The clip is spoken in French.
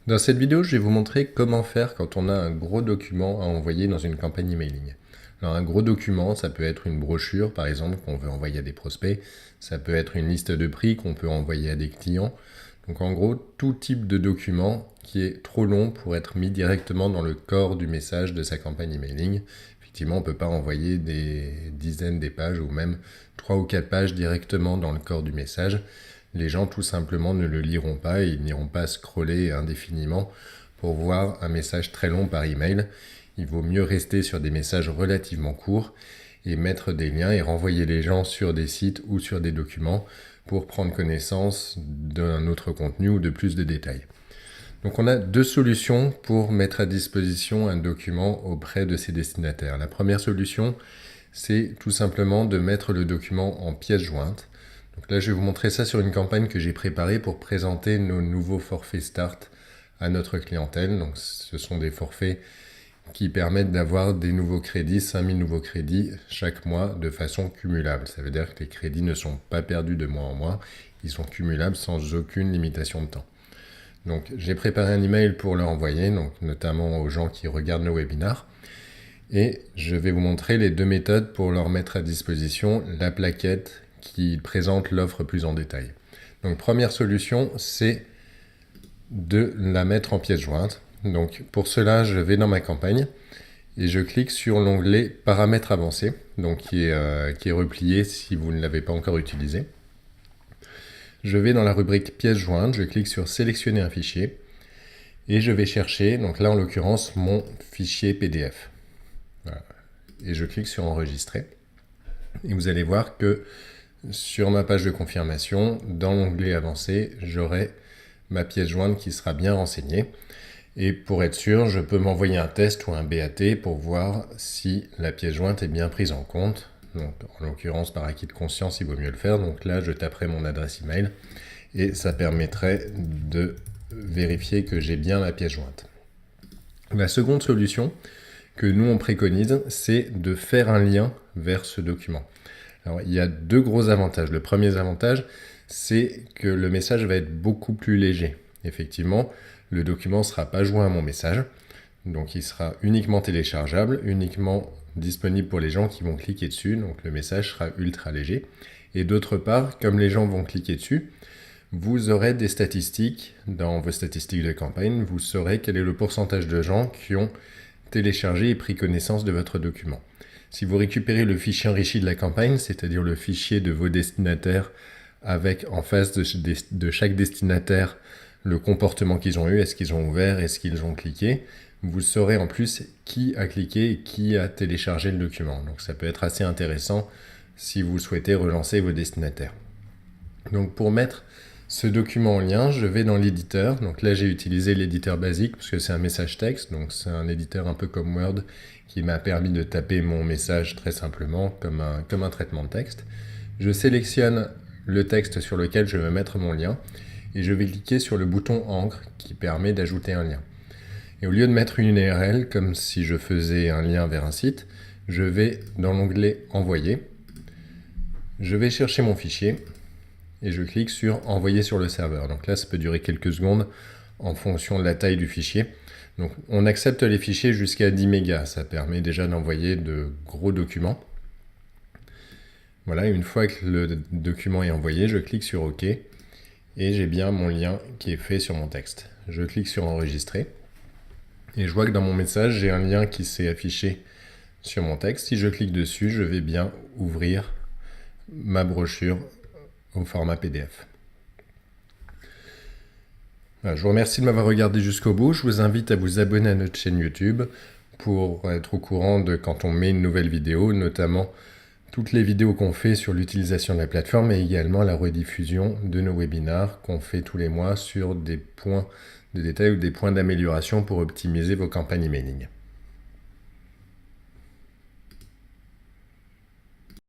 Dans cette vidéo, je vais vous montrer comment faire quand on a un gros document à envoyer dans une campagne emailing. Alors un gros document, ça peut être une brochure par exemple qu'on veut envoyer à des prospects, ça peut être une liste de prix qu'on peut envoyer à des clients. Donc en gros, tout type de document qui est trop long pour être mis directement dans le corps du message de sa campagne emailing. Effectivement, on ne peut pas envoyer des dizaines des pages ou même 3 ou 4 pages directement dans le corps du message. Les gens tout simplement ne le liront pas et ils n'iront pas scroller indéfiniment pour voir un message très long par email. Il vaut mieux rester sur des messages relativement courts et mettre des liens et renvoyer les gens sur des sites ou sur des documents pour prendre connaissance d'un autre contenu ou de plus de détails. Donc on a deux solutions pour mettre à disposition un document auprès de ses destinataires. La première solution, c'est tout simplement de mettre le document en pièce jointe. Donc là, je vais vous montrer ça sur une campagne que j'ai préparée pour présenter nos nouveaux forfaits Start à notre clientèle. Donc ce sont des forfaits qui permettent d'avoir des nouveaux crédits, 5000 nouveaux crédits chaque mois de façon cumulable. Ça veut dire que les crédits ne sont pas perdus de mois en mois, ils sont cumulables sans aucune limitation de temps. Donc j'ai préparé un email pour leur envoyer, donc notamment aux gens qui regardent nos webinars. Et je vais vous montrer les deux méthodes pour leur mettre à disposition la plaquette qui présente l'offre plus en détail. Donc première solution, c'est de la mettre en pièce jointe. Donc pour cela, je vais dans ma campagne et je clique sur l'onglet paramètres avancés, donc qui est replié si vous ne l'avez pas encore utilisé. Je vais dans la rubrique pièce jointe, je clique sur sélectionner un fichier et je vais chercher, donc là en l'occurrence, mon fichier PDF. Voilà. Et je clique sur enregistrer. Et vous allez voir que sur ma page de confirmation, dans l'onglet avancé, j'aurai ma pièce jointe qui sera bien renseignée. Et pour être sûr, je peux m'envoyer un test ou un BAT pour voir si la pièce jointe est bien prise en compte. Donc, en l'occurrence, par acquis de conscience, il vaut mieux le faire. Donc là, je taperai mon adresse email et ça permettrait de vérifier que j'ai bien ma pièce jointe. La seconde solution que nous on préconise, c'est de faire un lien vers ce document. Alors, il y a deux gros avantages. Le premier avantage, c'est que le message va être beaucoup plus léger. Effectivement, le document ne sera pas joint à mon message, donc il sera uniquement téléchargeable, uniquement disponible pour les gens qui vont cliquer dessus, donc le message sera ultra léger. Et d'autre part, comme les gens vont cliquer dessus, vous aurez des statistiques dans vos statistiques de campagne, vous saurez quel est le pourcentage de gens qui ont téléchargé et pris connaissance de votre document. Si vous récupérez le fichier enrichi de la campagne, c'est-à-dire le fichier de vos destinataires avec en face de chaque destinataire le comportement qu'ils ont eu, est-ce qu'ils ont ouvert, est-ce qu'ils ont cliqué, vous saurez en plus qui a cliqué et qui a téléchargé le document. Donc ça peut être assez intéressant si vous souhaitez relancer vos destinataires. Donc pour mettre ce document en lien, je vais dans l'éditeur. Donc là, j'ai utilisé l'éditeur basique parce que c'est un message texte. Donc c'est un éditeur un peu comme Word qui m'a permis de taper mon message très simplement comme un traitement de texte. Je sélectionne le texte sur lequel je veux mettre mon lien et je vais cliquer sur le bouton encre qui permet d'ajouter un lien. Et au lieu de mettre une URL comme si je faisais un lien vers un site, je vais dans l'onglet envoyer. Je vais chercher mon fichier et je clique sur envoyer sur le serveur. Donc là, ça peut durer quelques secondes en fonction de la taille du fichier. Donc on accepte les fichiers jusqu'à 10 mégas. Ça permet déjà d'envoyer de gros documents. Voilà, une fois que le document est envoyé, je clique sur OK et j'ai bien mon lien qui est fait sur mon texte. Je clique sur enregistrer et je vois que dans mon message, j'ai un lien qui s'est affiché sur mon texte. Si je clique dessus, je vais bien ouvrir ma brochure au format PDF. Voilà, je vous remercie de m'avoir regardé jusqu'au bout. Je vous invite à vous abonner à notre chaîne YouTube pour être au courant de quand on met une nouvelle vidéo, notamment toutes les vidéos qu'on fait sur l'utilisation de la plateforme et également la rediffusion de nos webinars qu'on fait tous les mois sur des points de détail ou des points d'amélioration pour optimiser vos campagnes emailing.